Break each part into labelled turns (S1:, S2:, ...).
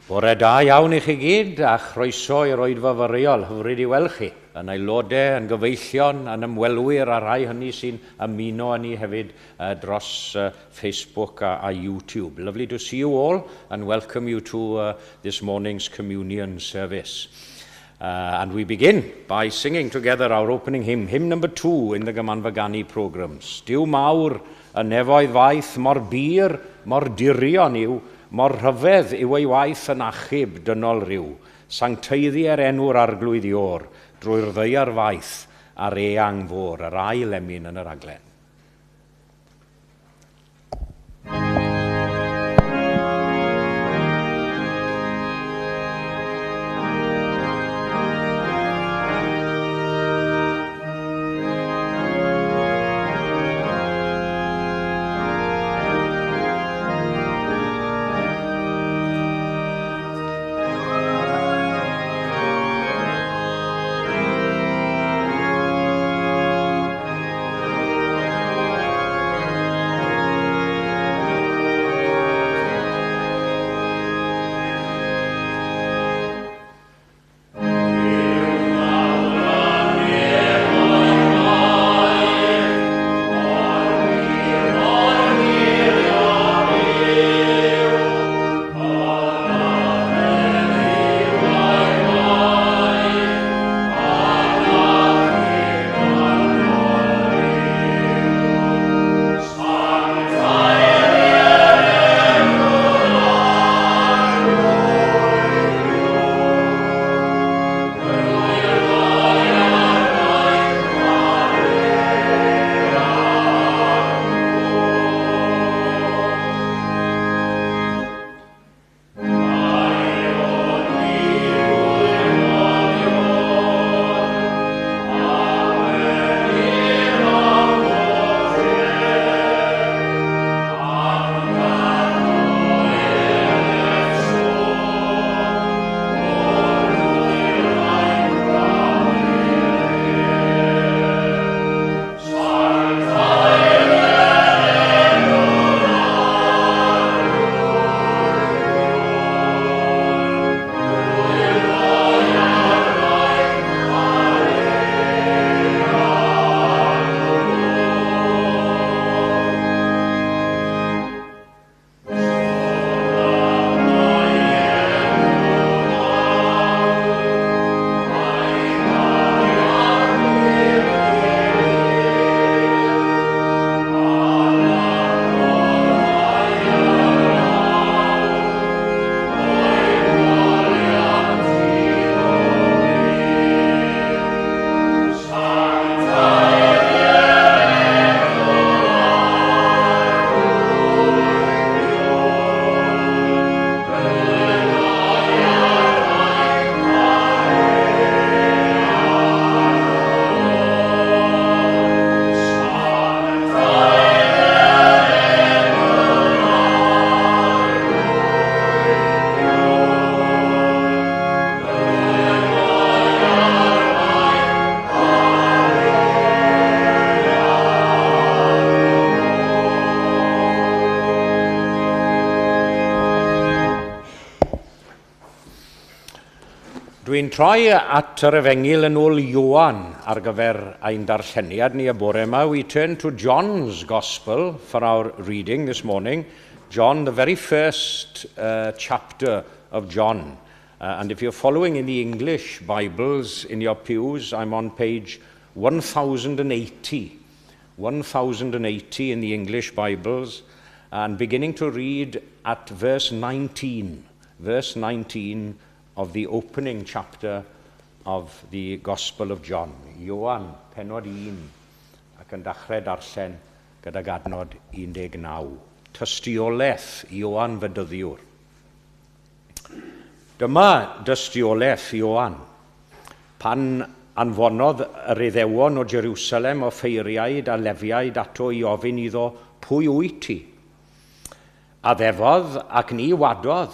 S1: Bore da iawn I chi gyd a chroeso i'r oedfa fyriol, hyfryd I weld chi. Yn aelodau, yn gyfeillion, yn ymwelwyr a rai hynny sy'n ymuno â ni hefyd dros Facebook a YouTube. Lovely to see you all and welcome you to this morning's communion service. And we begin by singing together our opening hymn, hymn number 2 in the Gymanfagani programs. Dyw mawr y nefoedd faith mor bir, mor dirion yw, mor rhyfedd yw ei waith yn achub dynol ryw, sancteiddi enw'r arglwydd ior, drwy'r ddeiar faith a'r eang fôr, yr ail emyn yn yr aglen. Dwi'n troi at yr Efengil yn ôl Ioan ar gyfer ein darlleniad ni y bore yma. We turn to John's Gospel for our reading this morning. John, the very first chapter of John. And if you're following in the English Bibles in your pews, I'm on page 1080. 1080 in the English Bibles, and beginning to read at verse 19. Verse 19 of the opening chapter of the Gospel of John. Ioan, penod 1, ac yn dachrau darllen gydag adnod 19. Tystiolaeth Ioan fydyddiwr. Dyma dystiolaeth Ioan, pan anfonodd yr Iddewon o Jerusalem o ffeiriaid a lefiaid ato I ofyn iddo, pwy wyt ti? A ddefodd ac ni wadodd,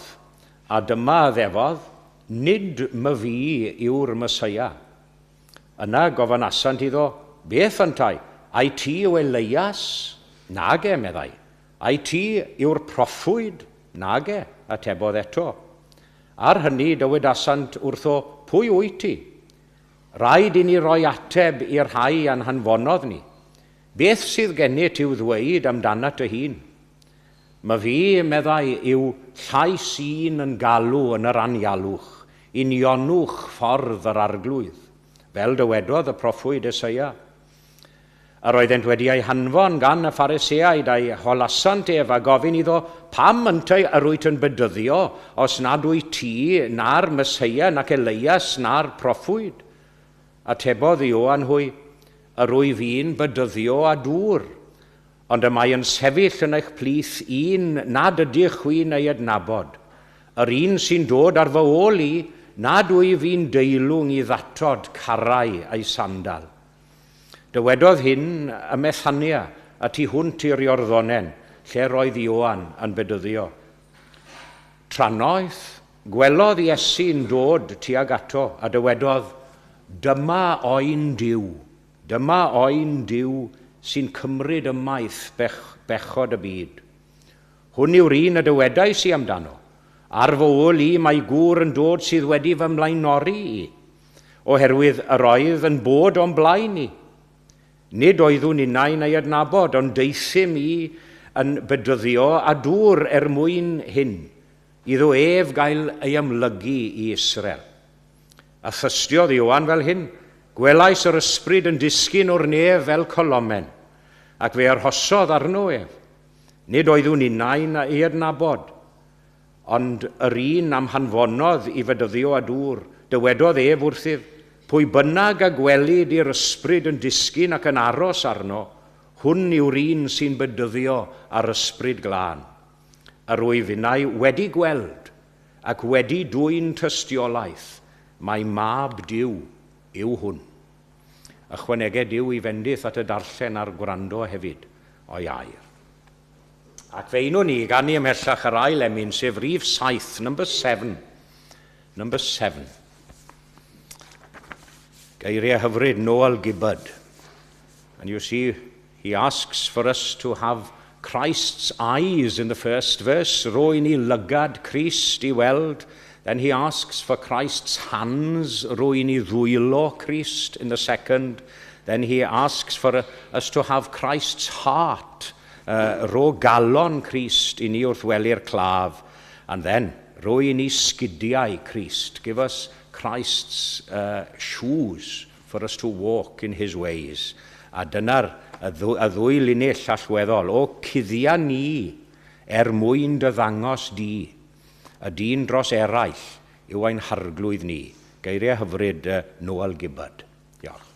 S1: a dyma ddefodd, nid my fi yw'r Mesoia. Yna gofynasant iddo, beth yntai? Ai ti yw Elias? Nage, meddai. Ai ti yw'r proffwyd? Nage, atebodd eto. Ar hynny, dywedasant wrtho, pwy wyt ti? Rhaid i ni roi ateb i'r rhai a'n hanfonodd ni. Beth sydd gennyt i'w ddweud amdanat y hun? Mae fi, meddai, yw llais un yn galw yn yr anialwch, unionwch ffordd yr arglwydd, fel dywedodd y proffwyd Eseia. Yr oeddent wedi ei hanfon gan y Phariseaid a'i holasant ef a gofyn iddo, pam yntau yrwyt yn bedyddio os nad wyt ti na'r Meseia nac Elias na'r proffwyd? Atebodd Ioan hwy, yrwy fi'n bedyddio a dŵr, ond y mae yn sefyll yn eich plith un nad ydych chwi'n ei adnabod. Yr un sy'n dod ar fy ôl i, nad wyf fi'n deilwng i ddatod carau a'i sandal. Dywedodd hyn y Methania a tu hwnt i'r Iorddonen, lle roedd Ioan yn bedyddio. Tranoeth, gwelodd Iesu'n dod tuag ato a dywedodd, dyma oen Duw sy'n cymryd ymaith bechod y byd. Hwn yw'r un y dywedais i amdano. Ar fy ôl i mae gŵr yn dod sydd wedi fy mlaenori i, oherwydd yr oedd yn bod o'n blaen i. Nid oeddwn unain ei adnabod, ond deithim i yn bedyddio a dŵr mwyn hyn, iddo ef gael ei ymlygu i Israel. A thystiodd Ioan fel hyn, gwelais yr ysbryd yn disgyn o'r nef fel colomen, ac fe arhosodd arno ef. Nid oeddwn unain ei adnabod, ond yr un am hanfonodd i fedyddio a dŵr, dywedodd ef wrthyf, pwy bynnag a gwelid i'r ysbryd yn disgyn ac yn aros arno, hwn yw'r un sy'n bedyddio ar ysbryd glân. Yr wyf unai wedi gweld ac wedi dwyn tystiolaeth, mae mab Duw yw hwn. Ychwanegau Duw i fendith at y darllen a'r gwrando hefyd o'i air. Ac fe unwn ni gan i ymhellach yr ail emyn, sef rhif 7, number 7. Number 7. Geiriau hyfryd Noel Gibbard. And you see, he asks for us to have Christ's eyes in the first verse. Ro i ni lygad Christ I weld. Then he asks for Christ's hands. Ro i ni ddwylo Christ in the second. Then he asks for us to have Christ's heart. Ro galon Christ I ni wrth weli'r claf. And then, ro i ni sgidiau Christ. Give us Christ's shoes for us to walk in his ways. A dyna'r ddwy linell allweddol, o cuddia ni mwyn dy ddangos di, y dyn dros eraill yw ein harglwydd ni. Geiriau hyfryd Noel Gibbard. Diolch.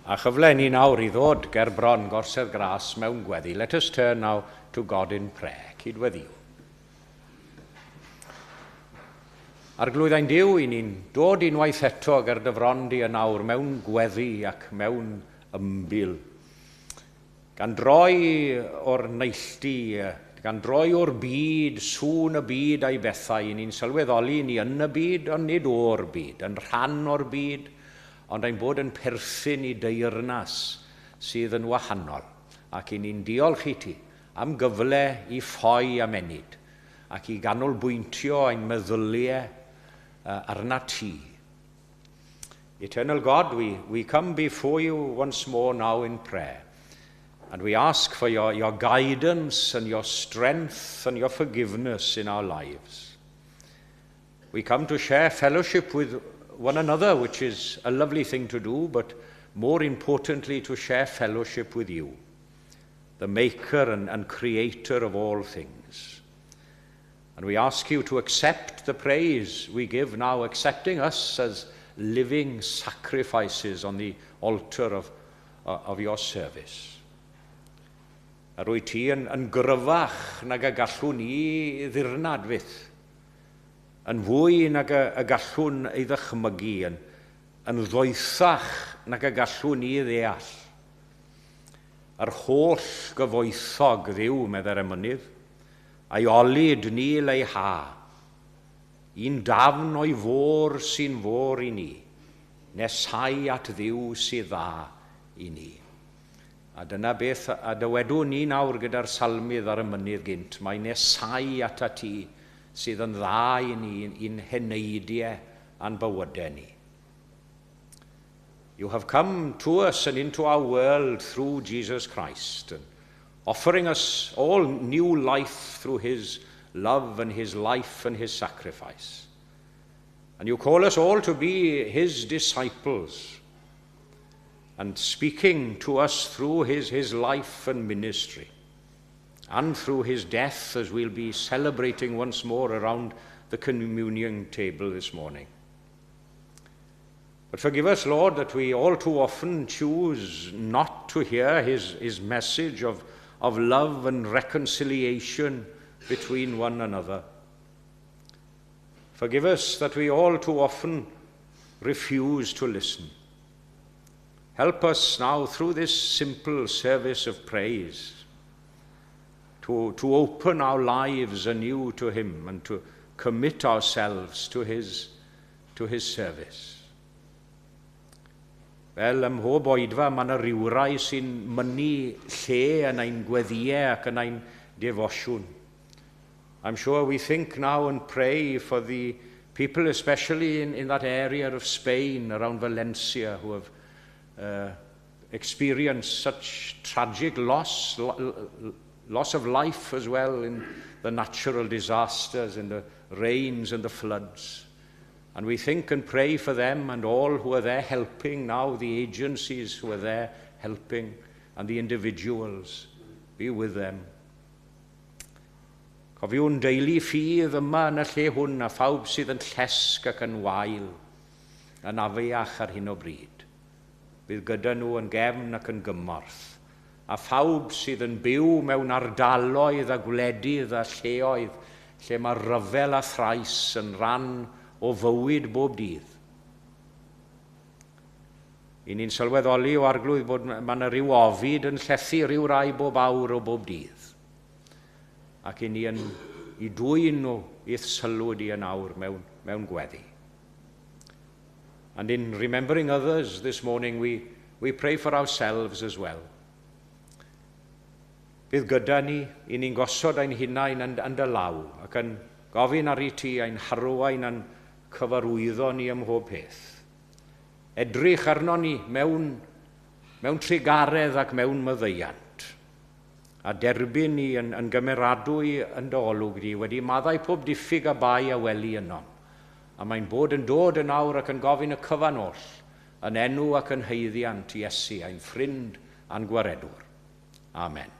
S1: A chyfle ni nawr I ddod ger bron gorsedd gras mewn gweddi. Let us turn now to God in prayer. Cydweddiw. Arglwyddain Duw, I ni'n dod unwaith eto ger dyfron di yn awr mewn gweddi ac mewn ymbil. Gan droi o'r neilltu, gan droi o'r byd, sŵn y byd a'i bethau, I ni'n sylweddoli ni yn y byd, ond nid o'r byd, yn rhan o'r byd, ond ein bod yn perthyn I deyrnas sydd yn wahanol. Ac I ni'n diolch I ti am gyfle I ffoi am enid, ac I ganolbwyntio ein meddyliau arna ti. Eternal God, we come before you once more now in prayer, and we ask for your guidance and your strength and your forgiveness in our lives. We come to share fellowship with one another, which is a lovely thing to do, but more importantly to share fellowship with you, the maker and creator of all things. And we ask you to accept the praise we give now, accepting us as living sacrifices on the altar of your service. A rwy ti yn gryfach nag y gallwn ni ddirnad fydd, yn fwy nag y gallwn ei ddychmygu, yn ddoethach nag y gallwn ni ddeall. Yr holl gyfoethog ddiw, medda'r emynydd, a'i olid ni leihha, un dafn o'i fôr sy'n fôr I ni, nesau at ddiw sydd dda I ni. A dyna beth a dywedwn ni nawr gyda'r salmydd ar y mynydd gynt, mae nesau at a ti sydd yn dda I ni, un heneidiau a'n bywydau ni. You have come to us and into our world through Jesus Christ, and offering us all new life through his love and his life and his sacrifice. And you call us all to be his disciples, and speaking to us through his life and ministry, and through his death, as we'll be celebrating once more around the communion table this morning. But forgive us, Lord, that we all too often choose not to hear his message of love and reconciliation between one another. Forgive us that we all too often refuse to listen. Help us now through this simple service of praise to open our lives anew to him and to commit ourselves to his service. Fel ym mhob oedfa, mae yna rywrai sy'n mynnu lle yn ein gweddiau ac yn ein defosiwn. I'm sure we think now and pray for the people, especially in that area of Spain, around Valencia, who have experienced such tragic loss of life as well in the natural disasters, in the rains and the floods. And we think and pray for them and all who are there helping now, the agencies who are there helping, and the individuals. Be with them. Cofiwn deulu ffydd yma yn y lle hwn, a phawb sydd yn llesg ac yn wael, yn afiach ar hyn o bryd. Bydd gyda nhw yn gefn ac yn gymorth, a phawb sydd yn byw mewn ardaloedd a gwledydd a lleoedd, lle mae ryfel a thrais yn ran o fywyd bob dydd. I ni'n sylweddoli o arglwydd bod mae yna ryw ofid yn llethu ryw rai bob awr o bob dydd. Ac i ni yn I dwyn nhw i'th sylwyd I yn awr mewn gweddi. And in remembering others this morning, we pray for ourselves as well. Bydd gyda ni, I ni'n gosod ein hunain yn dy law, ac yn gofyn ar I ti ein harwain a'n cyfarwyddo ni ym mhob peth. Edrych arno ni mewn trigaredd ac mewn myddeiant, a derbyn ni yn gymeradwy yn dy olwg di, wedi maddau pob diffyg a bai a weli yno. A mae'n bod yn dod yn awr ac yn gofyn y cyfan oll, yn enw ac yn heiddiant Iesu, ein ffrind a'n gwaredwr. Amen.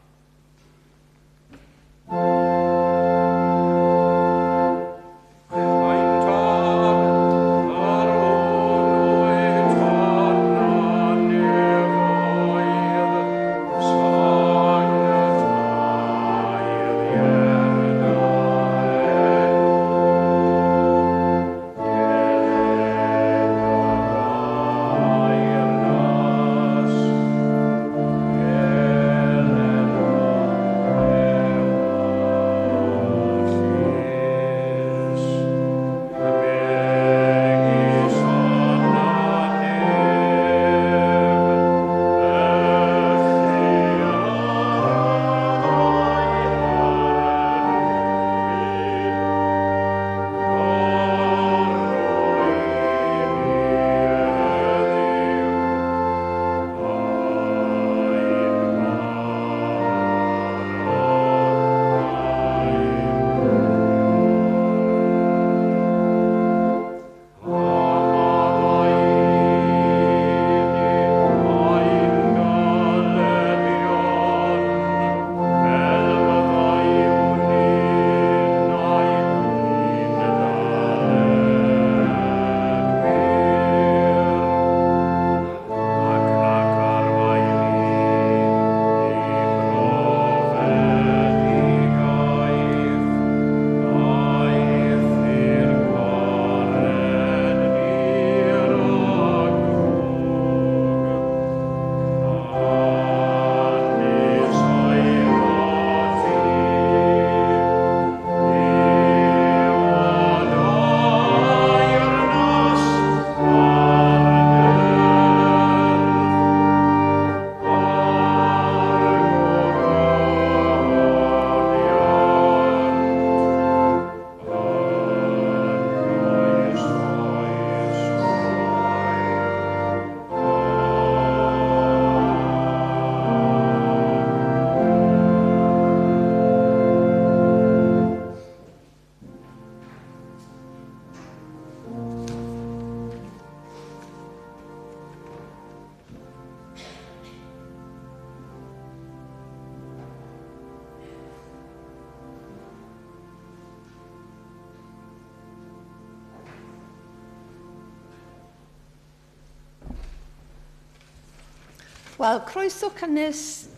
S2: Wel, croeso cynnes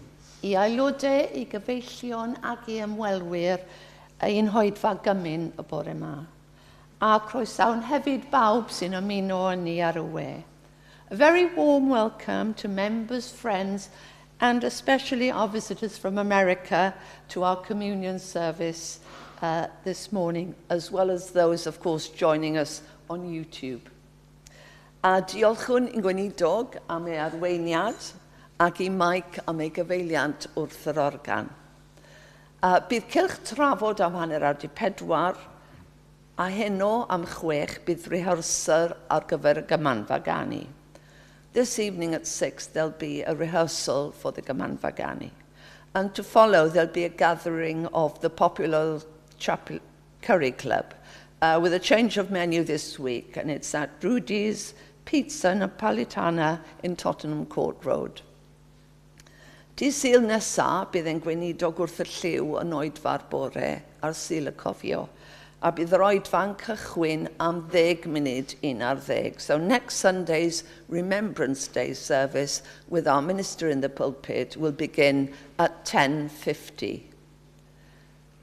S2: I aelodau, I gyfeillion ac I ymwelwyr ein hoedfa gymyn y bore yma. A croesawn hefyd bawb sy'n ymuno â ni ar y we. A very warm welcome to members, friends, and especially our visitors from America to our communion service this morning, as well as those, of course, joining us on YouTube. A diolchwn i'n gweinidog am ei arweiniad ac I Mike am ei gyfeiliant wrth yr organ. Bydd cylch trafod am hanner awr 4 a heno am 6 bydd rehearsal ar gyfer y gymanfa ganu. This evening at 6 there'll be a rehearsal for the gymanfa ganu. And to follow there'll be a gathering of the popular Chapel Curry Club with a change of menu this week, and it's at Rudy's Pizza Napolitana in Tottenham Court Road. Dydd Sul nesa bydd yn gweinidog wrth y lliw yn oedfa'r bore ar Sul y Cofio, a bydd yr oedfa'n cychwyn am 10 munud 11. So next Sunday's Remembrance Day service with our minister in the pulpit will begin at 10:50.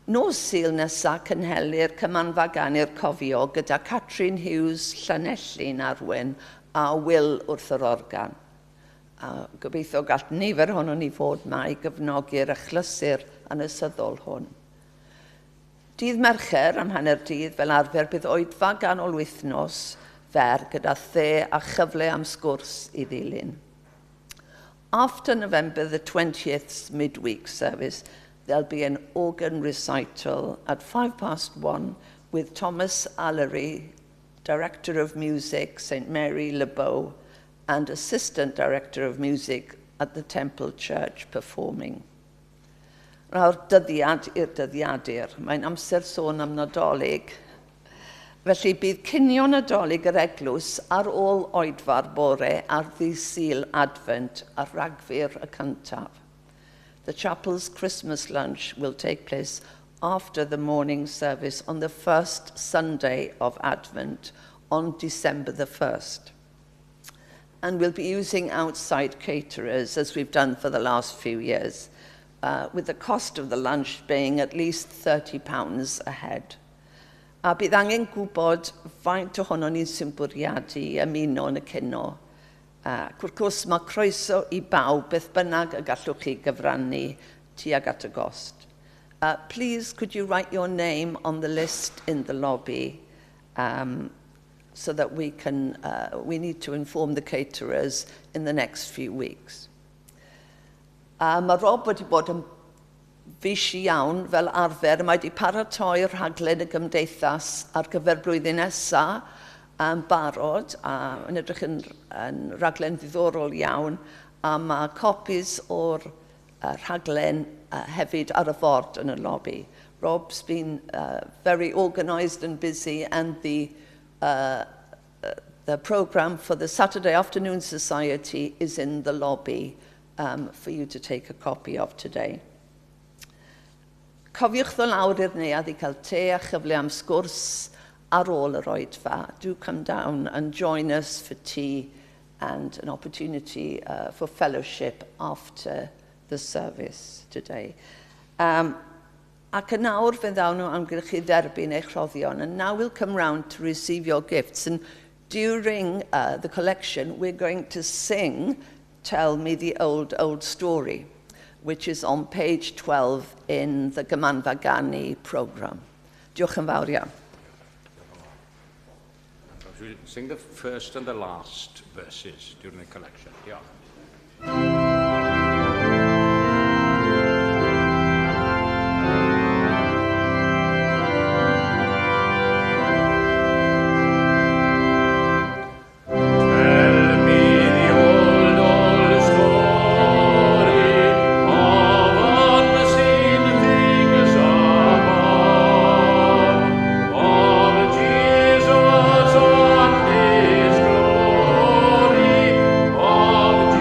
S2: Nos Sul nesa cynhelir cymanfa ganu'r cofio gyda Catrin Hughes, Llanelli'n arwen a Will wrth yr organ. Gobeithio gall nifer honno ni fod yma I gyfnogi'r achlysur anesyddol hwn. Dydd Mercher am hanner dydd fel arfer bydd oedfa ganol wythnos fer gyda the a chyfle am sgwrs I ddilyn. After November the 20th midweek service, there'll be an organ recital at 1:05 with Thomas Allery, Director of Music, St Mary Le Beau, and Assistant Director of Music at the Temple Church performing. Raw'r dyddiad i'r dyddiadur, mae'n amser sôn am Nadolig. Felly bydd cinio Nadolig yr Eglwys ar ôl oedfa'r bore ar ddydd Sul Advent ar Ragfyr y cyntaf. The chapel's Christmas lunch will take place after the morning service on the first Sunday of Advent on December the 1st. And we'll be using outside caterers as we've done for the last few years, with the cost of the lunch being at least £30 a head. A bydd angen gwybod faint ohono ni'n sy'n bwriadu ymuno yn y cino. Wrth gwrs mae croeso I bawb beth bynnag y gallwch chi gyfrannu tuag at y gost. Please, could you write your name on the list in the lobby so that we need to inform the caterers in the next few weeks. Mae Rob wedi bod yn fis iawn fel arfer. Mae wedi paratoi rhaglen y gymdeithas ar gyfer blwyddyn nesaf yn barod, yn edrych yn rhaglen ddiddorol iawn, a mae copies o'r rhaglen hefyd ar y ford yn y lobby. Rob's been very organised and busy, and the programme for the Saturday Afternoon Society is in the lobby for you to take a copy of today. Cofiwch ddod lawr i'r neuadd I cael te a chyfle am sgwrs ar ôl yr oedfa. Do come down and join us for tea and an opportunity for fellowship after the service today. Ac yn nawr fe ddawn nhw amgylchu dderbyn eich rhoddion, and now we'll come round to receive your gifts. And during the collection, we're going to sing Tell Me the Old Story, which is on page 12 in the Gymanfa Ganu programme. Diolch yn fawr iawn.
S1: We'll sing the first and the last verses during the collection. Yeah.
S3: Jesus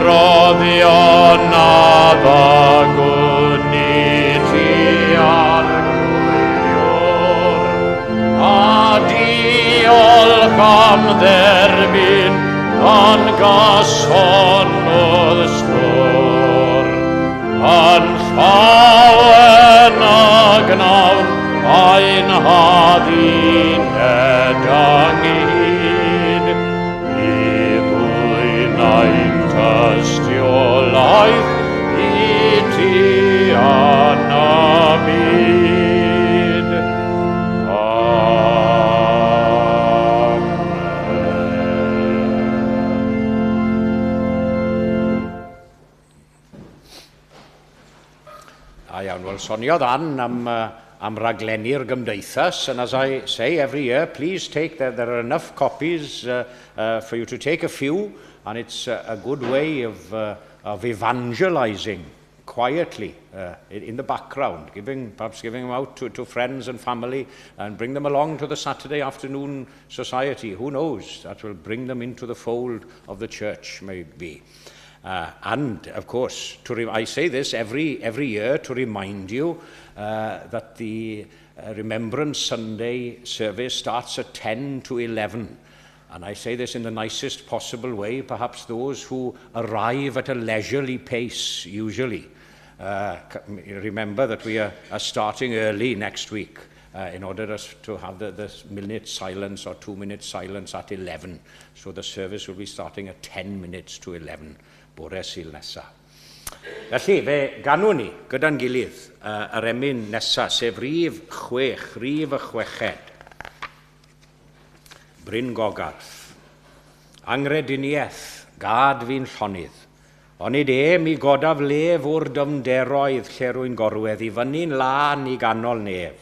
S1: roddion addagwni ti arglwyddiwr, a diolch am dderbyn an gashonodd sgwr, an llawen a gnawn a'n haddi'n edangyd, i ddwy'n ein tystiolaeth i ti an y byd. Iawn, wel, soniodd Ann am raglennu'r gymdeithas, and as I say every year, please take, there are enough copies for you to take a few, and it's a good way of evangelizing quietly in the background, perhaps giving them out to friends and family, and bring them along to the Saturday afternoon society. Who knows? That will bring them into the fold of the church, maybe. And, of course, I say this every year to remind you that the Remembrance Sunday service starts at 10 to 11. And I say this in the nicest possible way. Perhaps those who arrive at a leisurely pace, usually, remember that we are starting early next week in order to have the minute silence or 2 minute silence at 11. So the service will be starting at 10 minutes to 11. Bore Sul nesa. Felly, fe ganwn ni, gyda'n gilydd, yr emyn nesa, sef rhif 6, rhif y chweched. Bryn Gogarth. Angrediniaeth, gad fi'n llonydd. Onid mi godaf lef o'r dyfnderoedd lle rwy'n gorwedd I fyny'n lan I ganol nef.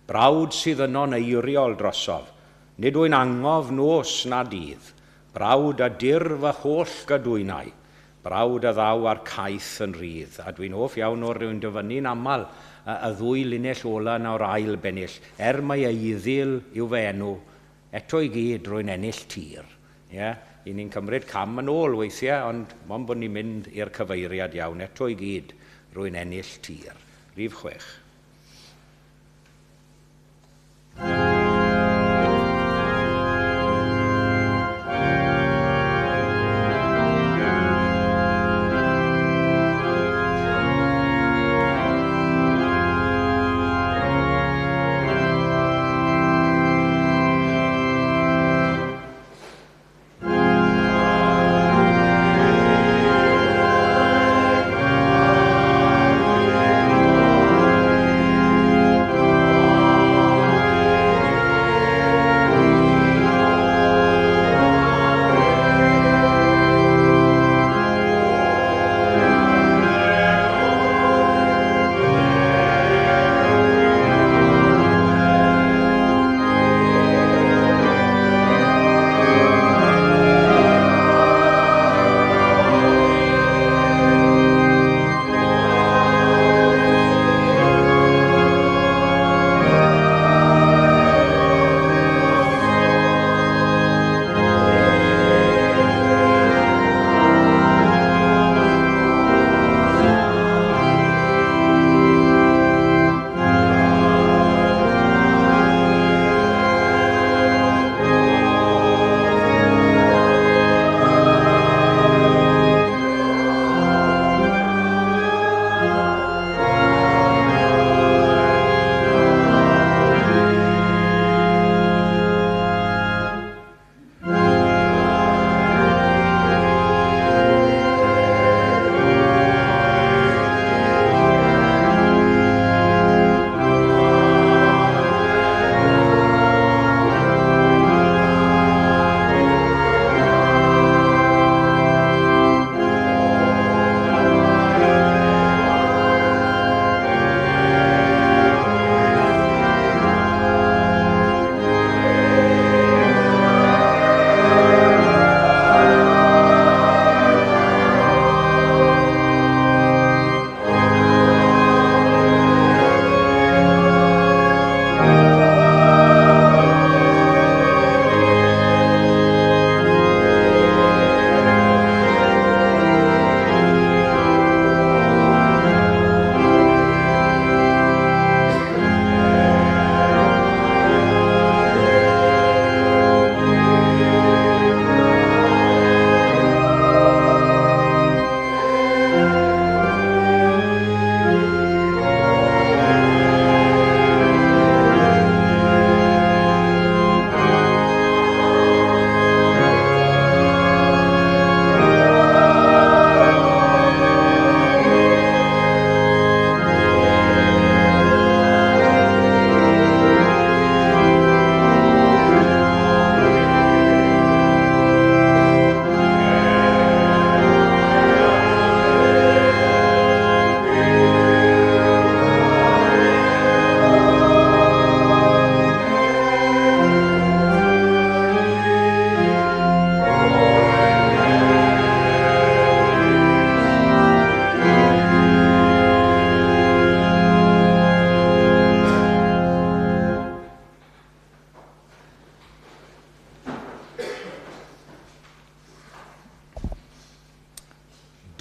S1: Brawd sydd yno'n eiriol drosof. Nid wy'n angof nos na dydd. Brawd a dirf a holl gadwynau. Brawd a ddaw ar caeth yn rydd, a dwi'n hoff iawn o'r rwy'n dyfynnu'n aml y ddwy linell ola nawr ail bennill, mai eiddyl yw fe enw, eto I gyd rwy'n ennill tir. Yeah? I ni'n cymryd cam yn ôl weithiau, ond mon bod ni'n mynd i'r cyfeiriad iawn, eto I gyd rwy'n ennill tir. Rhif 6.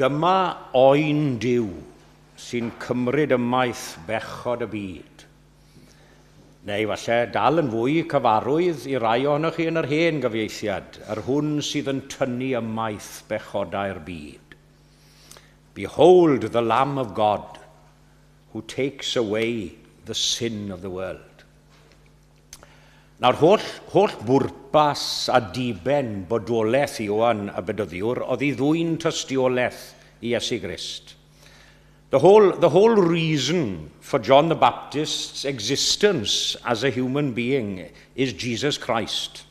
S1: Dyma oen Duw sy'n cymryd ymaith bechod y byd. Neu falle dal yn fwy cyfarwydd i rai ohonoch chi yn yr hen gyfieithiad, yr hwn sydd yn tynnu ymaith bechodau'r byd. Behold the Lamb of God, who takes away the sin of the world. Nawr, holl bwrpas a diben bodolaeth Ioan y Bedyddiwr oedd I ddwy'n tystiolaeth I Iesu Grist. The whole reason for John the Baptist's existence as a human being is Jesus Christ.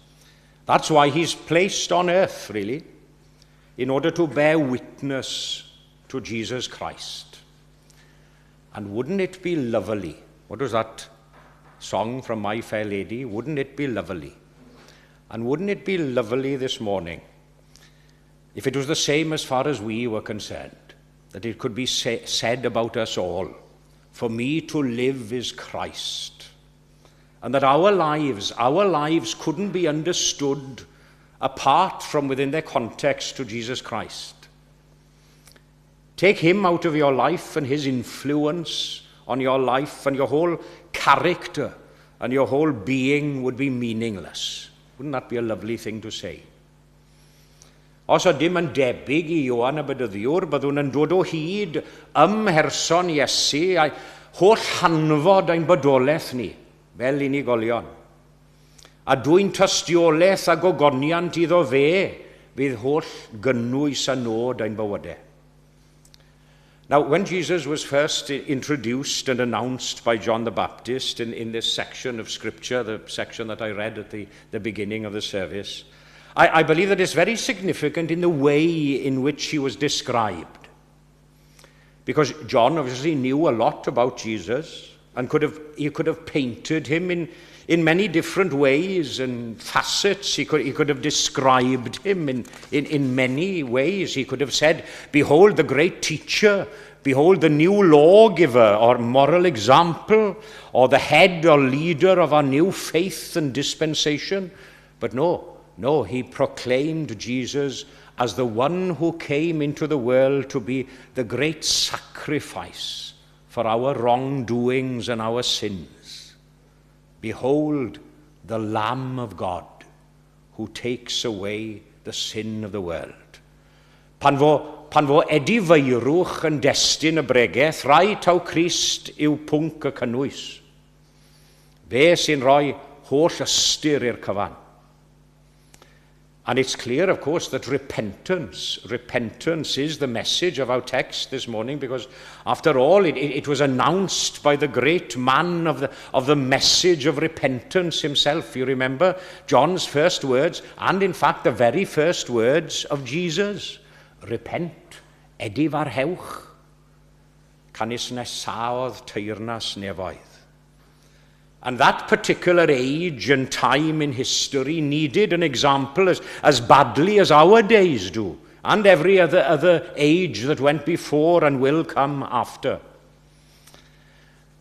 S1: That's why he's placed on earth, really, in order to bear witness to Jesus Christ. And wouldn't it be lovely? What was that song from My Fair Lady? Wouldn't it be lovely? And wouldn't it be lovely this morning if it was the same as far as we were concerned, that it could be said about us all, for me to live is Christ, and that our lives couldn't be understood apart from within their context to Jesus Christ. Take him out of your life and his influence on your life, and your whole character and your whole being would be meaningless. Wouldn't that be a lovely thing to say? Os oedd dim yn debyg I Ioan y Bedyddiwr, byddwn yn dod o hyd ymherson Iesu a'i holl hanfod ein bodolaeth ni, fel unigolion. A dwi'n tystiolaeth a gogoniant iddo fe, fydd holl gynnwys a nod ein bywydau. Now, when Jesus was first introduced and announced by John the Baptist in this section of Scripture, the section that I read at the beginning of the service, I believe that it's very significant in the way in which he was described. Because John obviously knew a lot about Jesus, and he could have painted him in many different ways and facets. He could have described him in many ways. He could have said, behold the great teacher, behold the new lawgiver or moral example, or the head or leader of our new faith and dispensation. But no, he proclaimed Jesus as the one who came into the world to be the great sacrifice for our wrongdoings and our sins. Behold the Lamb of God who takes away the sin of the world. Pan fo edifeirwch yn destun y bregaeth, rai taw Crist yw pwnc y cynnwys. Fe sy'n rhoi holl ystyr i'r cyfan. And it's clear, of course, that repentance is the message of our text this morning, because after all, it was announced by the great man of the message of repentance himself. You remember John's first words, and in fact the very first words of Jesus. Repent, edifarhewch, canis nesaodd teyrnas nefoedd. And that particular age and time in history needed an example as badly as our days do, and every other age that went before and will come after.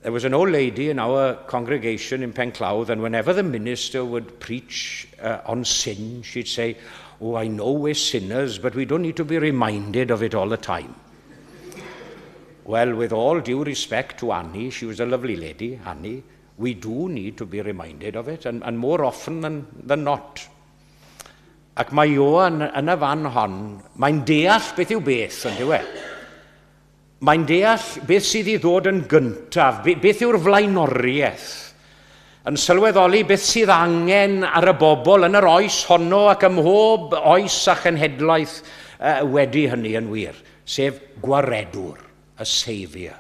S1: There was an old lady in our congregation in Penclawdd, and whenever the minister would preach on sin, she'd say, oh, I know we're sinners, but we don't need to be reminded of it all the time. Well, with all due respect to Annie, she was a lovely lady, Annie, we do need to be reminded of it, and more often than not. Ac mae Ioan yn y fan hon, mae'n deall beth yw beth, yn dyw e. Mae'n deall beth sydd I ddod yn gyntaf, beth yw'r flaenoriaeth, yn sylweddoli beth sydd angen ar y bobl yn yr oes honno ac ym mhob oes a chenhedlaeth wedi hynny yn wir, sef gwaredwr, y Saviour.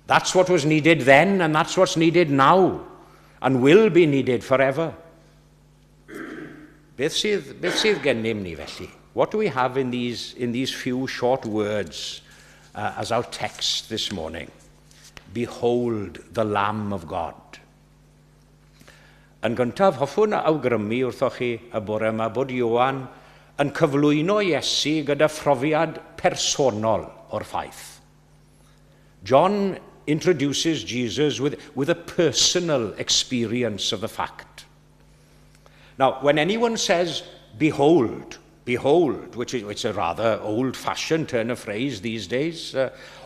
S1: That's what was needed then, and that's what's needed now, and will be needed forever. Beth sydd gennym ni felly? What do we have in these few short words as our text this morning? Behold the Lamb of God. Yn gyntaf, hoffwn awgrymu wrthoch chi y bore yma bod Ioan yn cyflwyno Iesu gyda phrofiad personol o'r ffaith. John introduces Jesus with a personal experience of the fact. Now, when anyone says, behold, Behold, which is a rather old-fashioned turn of phrase these days.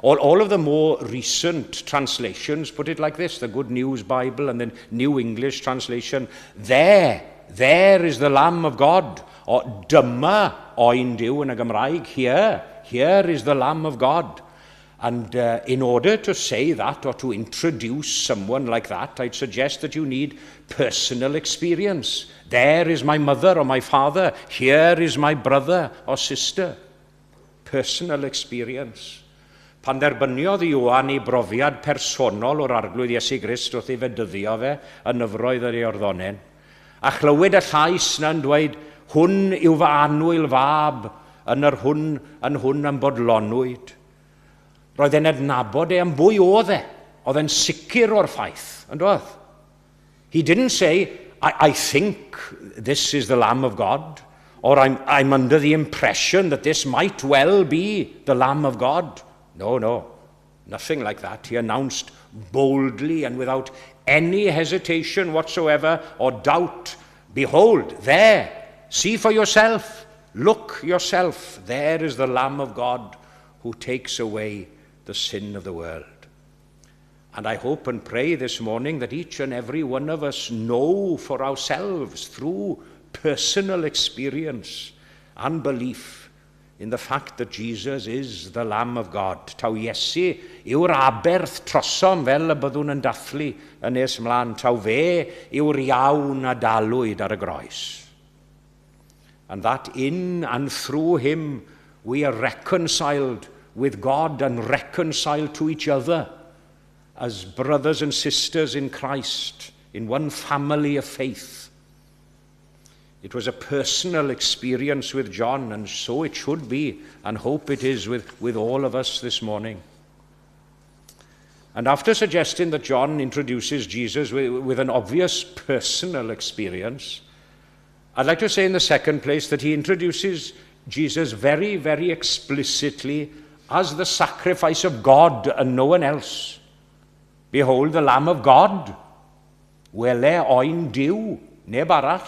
S1: All of the more recent translations put it like this, the Good News Bible and the New English translation. There is the Lamb of God. Or dyma oen Duw yn y Gymraeg. Here is the Lamb of God. And in order to say that or to introduce someone like that, I'd suggest that you need personal experience. There is my mother or my father. Here is my brother or sister. Personal experience. Pan derbyniodd Ioan ei brofiad personol o'r arglwydd Iesu Grist wrth ei fedyddio fe yn nyfroedd yr Iorddonen, a chlywed y llais na'n dweud, hwn yw fy annwyl fab yn hwn am bodlonwyd. Roedd e'n adnabod am bwy oedd e. Oedd e'n sicr o'r ffaith, yn doedd? He didn't say, I think this is the Lamb of God, or I'm under the impression that this might well be the Lamb of God. No, nothing like that. He announced boldly and without any hesitation whatsoever or doubt, behold, there, see for yourself, look yourself, there is the Lamb of God who takes away the sin of the world. And I hope and pray this morning that each and every one of us know for ourselves through personal experience and belief in the fact that Jesus is the Lamb of God. Taw Iesu yw'r aberth trosom fel y byddwn yn dathlu yn nes ymlaen. Taw fe yw'r iawn a dalwyd ar y groes. And that in and through him we are reconciled with God and reconciled to each other as brothers and sisters in Christ, in one family of faith. It was a personal experience with John, and so it should be, and hope it is with all of us this morning. And after suggesting that John introduces Jesus with an obvious personal experience, I'd like to say in the second place that he introduces Jesus very, very explicitly as the sacrifice of God and no one else. Behold the Lamb of God. Wele oen Duw, neb arall.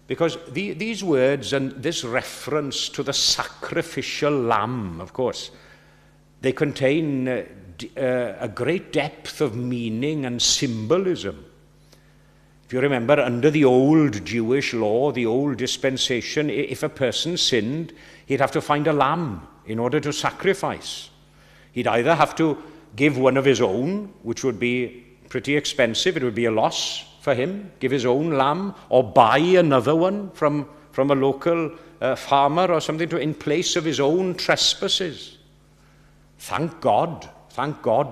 S1: Because these words and this reference to the sacrificial lamb, of course, they contain a great depth of meaning and symbolism. If you remember, under the old Jewish law, the old dispensation, if a person sinned, he'd have to find a lamb in order to sacrifice. He'd either have to give one of his own, which would be pretty expensive, it would be a loss for him, give his own lamb, or buy another one from a local farmer or something in place of his own trespasses. Thank God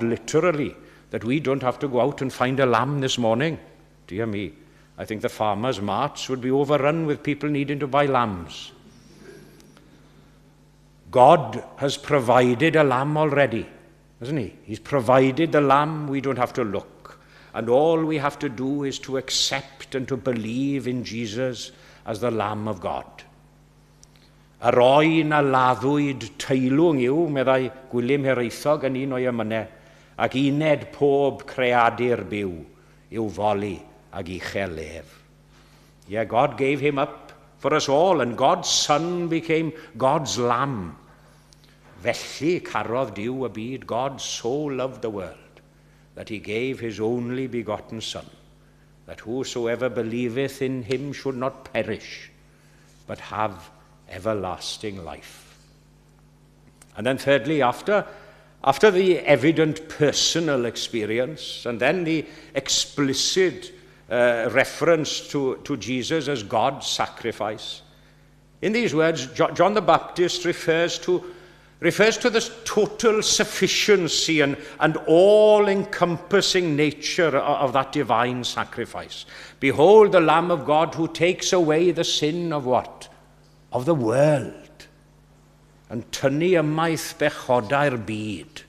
S1: literally, that we don't have to go out and find a lamb this morning. Dear me, I think the farmers' marts would be overrun with people needing to buy lambs. God has provided a lamb already, hasn't he? He's provided the lamb, we don't have to look. And all we have to do is to accept and to believe in Jesus as the Lamb of God. Yr oen a laddwyd teilwng yw, meddai Gwilym Hiraethog yn un o'i ymynau, ac uned pob creadur byw, yw foli ag uchelef. Yeah, God gave him up for us all, and God's Son became God's Lamb. Felly carodd Duw y byd, God so loved the world, that he gave his only begotten Son, that whosoever believeth in him should not perish, but have everlasting life. And then thirdly, after the evident personal experience, and then the explicit reference to Jesus as God's sacrifice, in these words, John the Baptist refers to the total sufficiency and all-encompassing nature of that divine sacrifice. Behold the Lamb of God who takes away the sin of what? Of the world. And tynnu ymaith bechodau'r byd.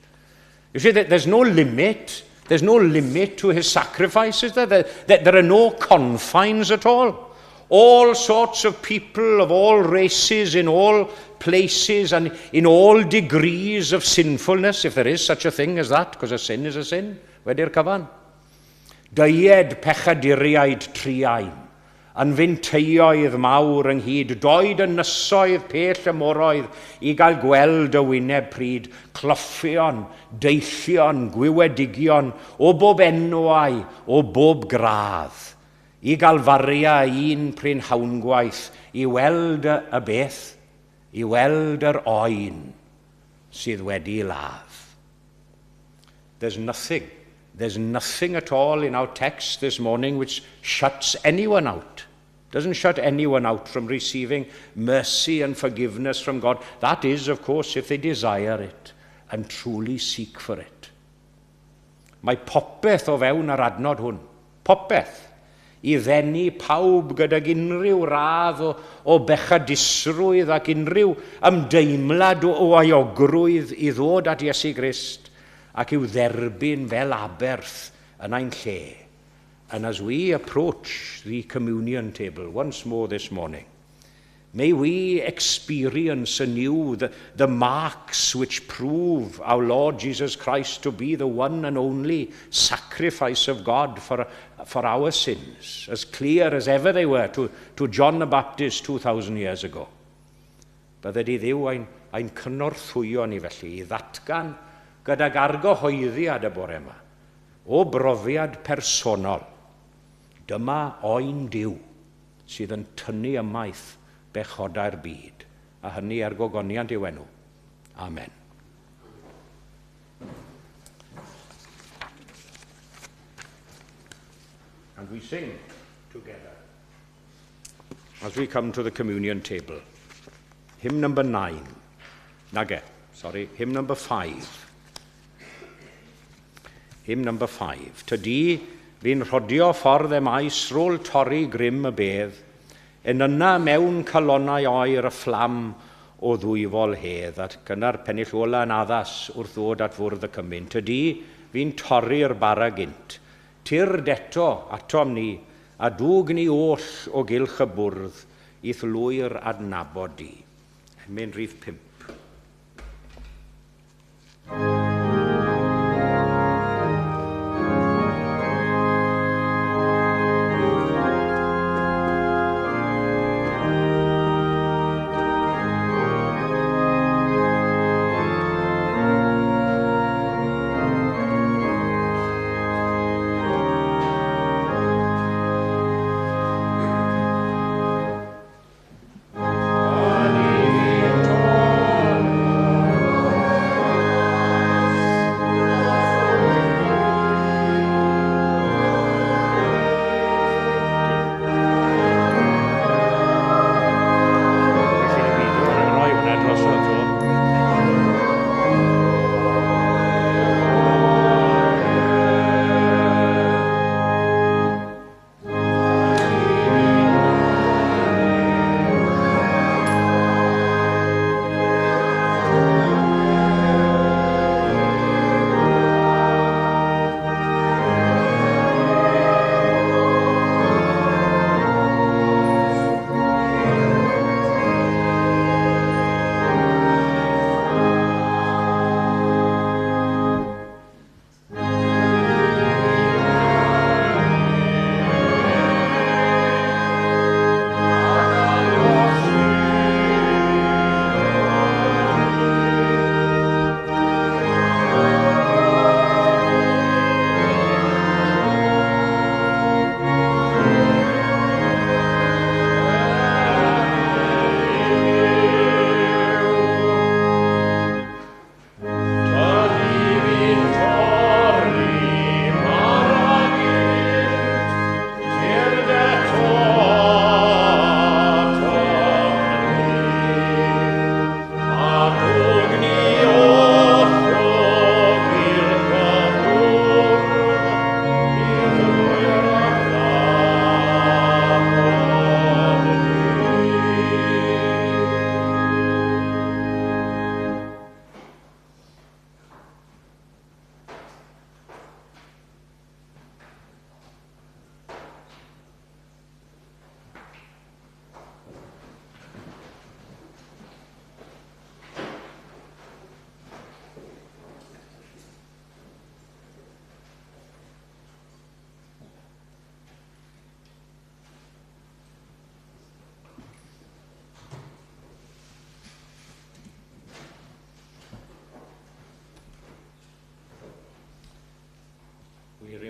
S1: You see, there's no limit. There's no limit to his sacrifices. There are no confines at all. All sorts of people of all races, in all places, and in all degrees of sinfulness, if there is such a thing as that, because a sin is a sin, wedi'r cyfan. Dyed pechaduriaid triain, yn fynteioedd mawr ynghyd, doed y nysoedd pell y moroedd i gael gweld y wyneb pryd, cloffion, deillion, gwywedigion, o bob enwau, o bob gradd, i gael faria un prynhawngwaith, i weld y beth, i weld yr oen sydd wedi ladd. There's nothing at all in our text this morning which shuts anyone out. Doesn't shut anyone out from receiving mercy and forgiveness from God. That is, of course, if they desire it and truly seek for it. Mae popeth o fewn yr adnod hwn, popeth, i ddenu pawb gydag unrhyw radd o bechadisrwydd ac unrhyw ymdeimlad o aiogrwydd i ddod at Iesu Grist ac i'w dderbyn fel aberth yn ein lle. And as we approach the communion table once more this morning, may we experience anew the marks which prove our Lord Jesus Christ to be the one and only sacrifice of God for our sins, as clear as ever they were to John the Baptist 2,000 years ago. Byddai di ddiw ein cynorthwyo ni felly i ddatgan gydag argyhoeddiad y bore yma, o brofiad personol. Dyma oen Duw sydd yn tynnu ymaith bechodau'r byd, a hynny ar gogoniant i'w enw. Amen. And we sing together as we come to the communion table. Hymn number 9. Hymn number 5. Hymn number 5. Tydi fi'n rhodio ffordd y maes rôl torri grym y bedd, yn yna mewn calonau oer y fflam o ddwyfol hedd, ac yna'r pennill ola yn addas wrth ddod at fwrdd y cymyn. Tydi fi'n torri'r bara gynt, tyrd eto atom ni, a dwg ni oll o gylch y bwrdd, i thlwyr adnabod di. Hymyn rhif 5.
S3: Amen.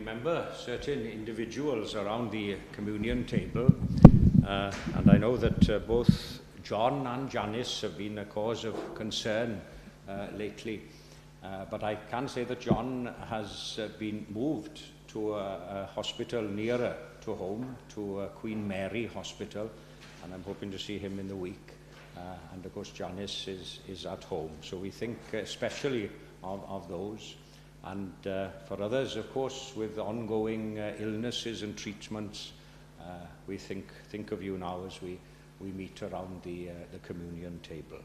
S1: remember certain individuals around the communion table, and I know that both John and Janice have been a cause of concern lately, but I can say that John has been moved to a hospital nearer to home, to Queen Mary Hospital, and I'm hoping to see him in the week. And of course Janice is at home, so we think especially of those. And for others, of course, with ongoing illnesses and treatments, we think of you now as we meet around the communion table.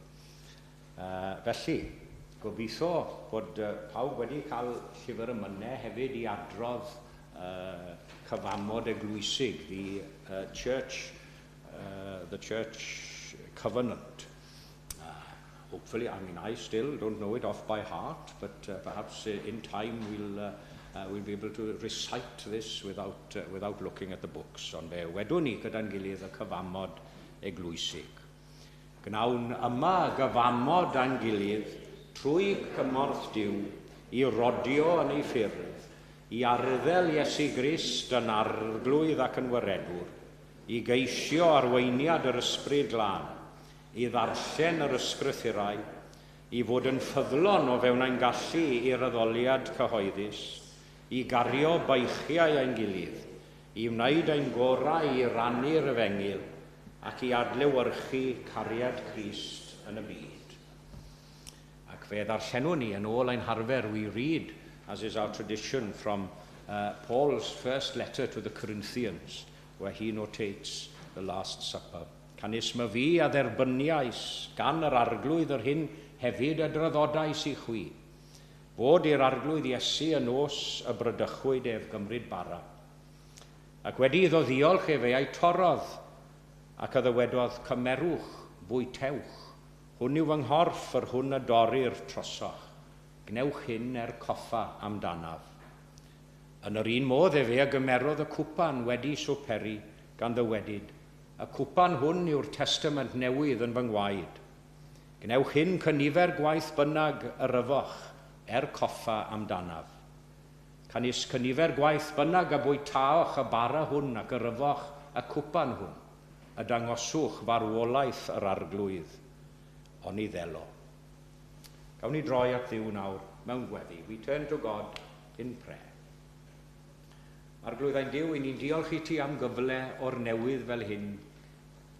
S1: Felly, gobeithio bod pawb wedi cael llyfr y mynau hefyd I adrodd cyfamod eglwysig, the church covenant. Hopefully, I mean, I still don't know it off by heart, but perhaps in time we'll be able to recite this without looking at the books. Ond wedwn ni gyda'n gilydd y cyfamod eglwysig. Gnawn yma gyfamod a'n gilydd trwy cymorth Duw I rodio yn ei ffyrdd, I arddel Iesu Grist yn arglwydd ac yn wyredwr, I geisio arweiniad yr ysbryd glân, I ddarllen yr ysgrythurau, I fod yn ffyddlon o fewn ein gallu i'r addoliad cyhoeddus, I gario beichiau ein gilydd, I wneud ein gorau I rannu'r efengil, ac I adlewyrchu cariad Crist yn y byd. Ac fe ddarllenwn ni yn ôl ein harfer, we read, as is our tradition, from Paul's first letter to the Corinthians, where he notates the Last Supper. Canis ma fi a dderbyniais gan yr arglwydd yr hyn hefyd y draddodais I chwi, bod i'r arglwydd Iesu yn os y brydychwyd ef gymryd bara. Ac wedi iddo ddiolch efe ei torodd, ac yddywedodd cymerwch, bwytewch, hwn yw fy nghorff yr hwn y dorri'r trosoch, gnewch hyn coffa amdanaf. Yn yr un modd efe a gymerodd y cwpan wedi swperi gan ddywedid, y cwpan hwn yw'r testament newydd yn fy ngwaed. Gnewch hyn cynifer gwaith bynnag yfoch coffa amdanaf. Canis cynifer gwaith bynnag a bwytaoch y bara hwn ac yfoch y cwpan hwn, y dangoswch farwolaeth yr arglwydd, ond I ddelo. Gawn ni droi at Dduw nawr mewn gweddi. We turn to God in prayer. Arglwyddau'n Duw, I ni'n diolch I ti am gyfle o'r newydd fel hyn,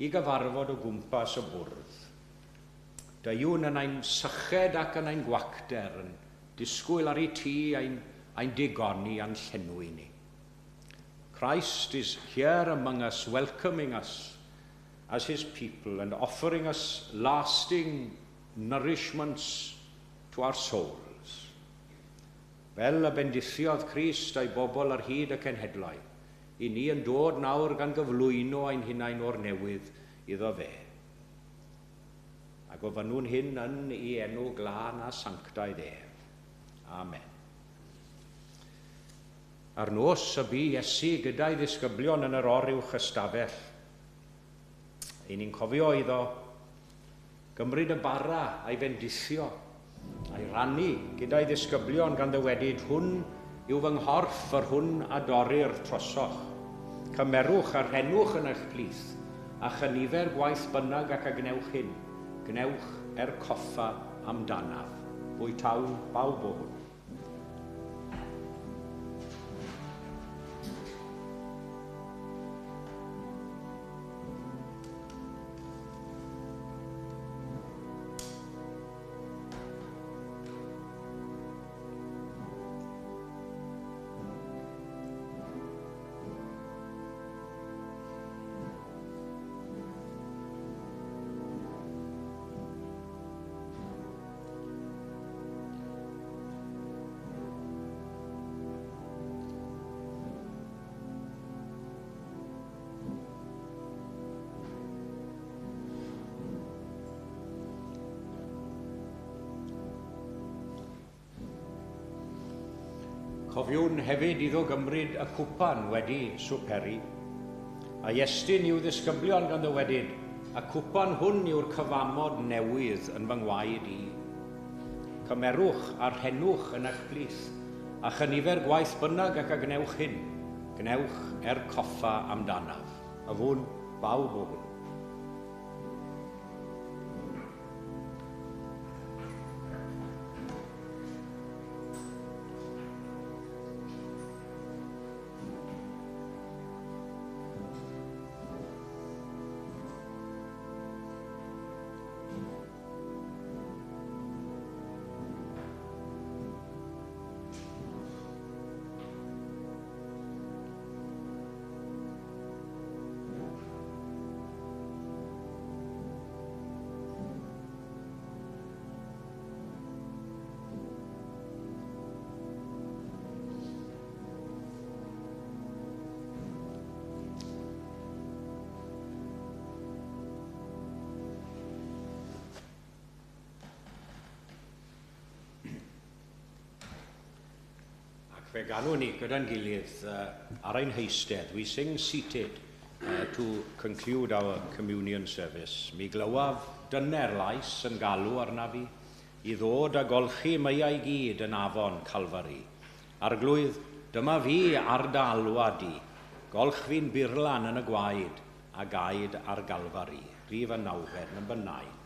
S1: I gyfarfod o gwmpas y bwrdd. Daiwn yn ein syched ac yn ein gwacter, yn disgwyl ar I ti ein digoni a'n llenwi ni. Christ is here among us, welcoming us as his people and offering us lasting nourishments to our souls. Fel y bendithiodd Crist a'i bobl ar hyd y cenhedlau, I ni yn dod nawr gan gyflwyno ein hunain o'r newydd iddo fe. Ac o fynwn hyn yn I enw glân a sanctaidd ef. Amen. Ar nos y bu Iesu gyda'i ddisgyblion yn yr oruwch ystafell, I ni'n cofio iddo gymryd y bara a'i bendithio, a'i rannu gyda'i ddisgyblion gan ddywedid, hwn yw fy nghorff yr hwn a dorri'r trosoch. Cymerwch a rhenwch yn eich plith, a chynifer gwaith bynnag ac a gnewch hyn. Gnewch coffa amdanaf. Bwytawn bawb o hwn. Cofiwn hefyd iddo gymryd y cwpan wedi swperi, a Iestyn i'w ddisgyblion gan ddywedid, a cwpan hwn yw'r cyfamod newydd yn fy ngwaed I. Cymerwch a rhenwch yn eich plith, A chynifer gwaith bynnag ac a gnewch hyn, gnewch coffa amdanaf. A fwn bawb o hwn. Fe ganwn ni gyda'n gilydd ar ein heistedd. We sing seated to conclude our communion service. Mi glywaf dyner lais yn galw arna fi I ddod a golchi meiau gyd yn afon Calfari. Arglwydd, dyma fi ardalwad I. Golch fi'n burlan yn y gwaed a gaed ar Galfari. Rhif a nawfed number 9.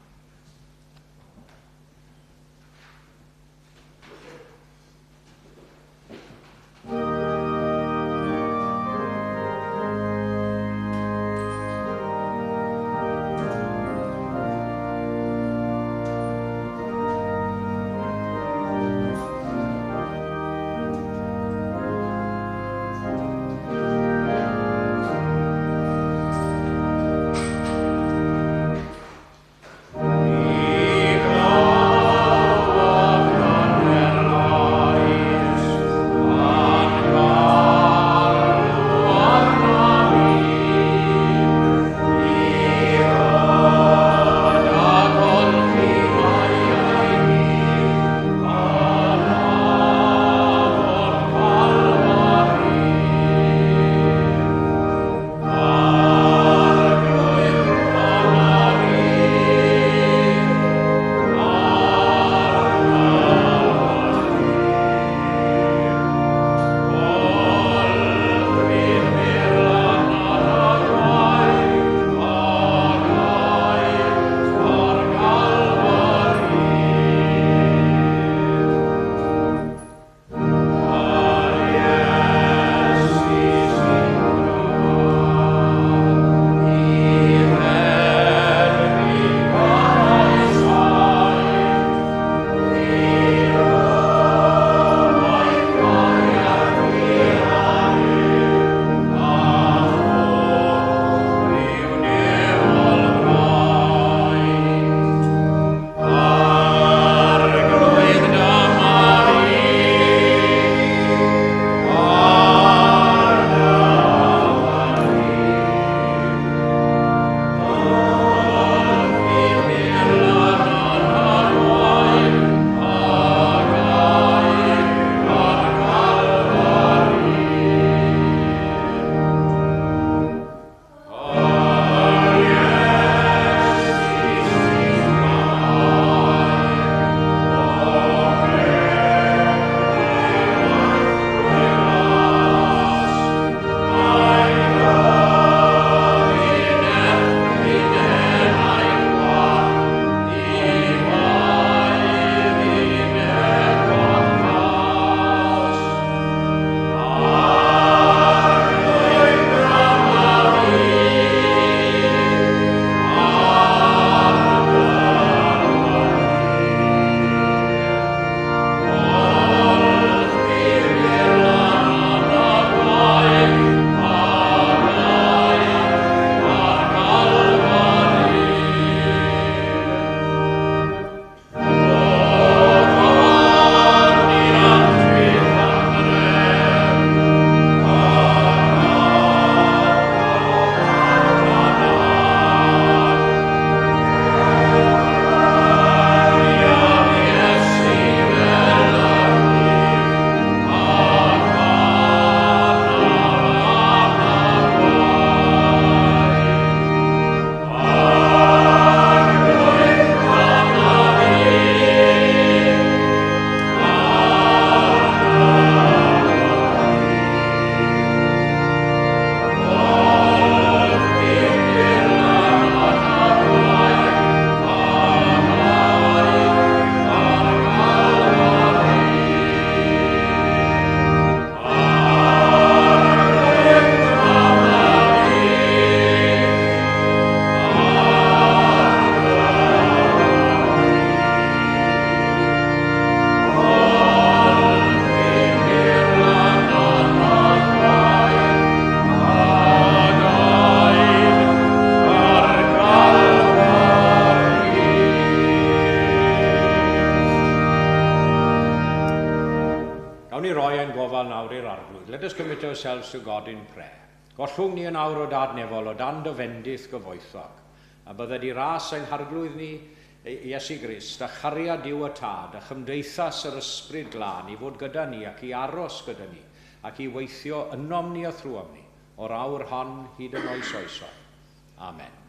S1: roi ein gofal nawr i'r arglwydd. Let us commit ourselves to God in prayer. Gollwng ni yn awr o dadnefol, o dan dy fendith gyfoethog. A bydde di ras ein harglwydd ni, Iesu Grist, a chariad diw y tad, a chymdeithas yr ysbryd glân i fod gyda ni ac i aros gyda ni, ac i weithio ynom ni a thrwom ni, o'r awr hon hyd yn oes oesoedd. Amen.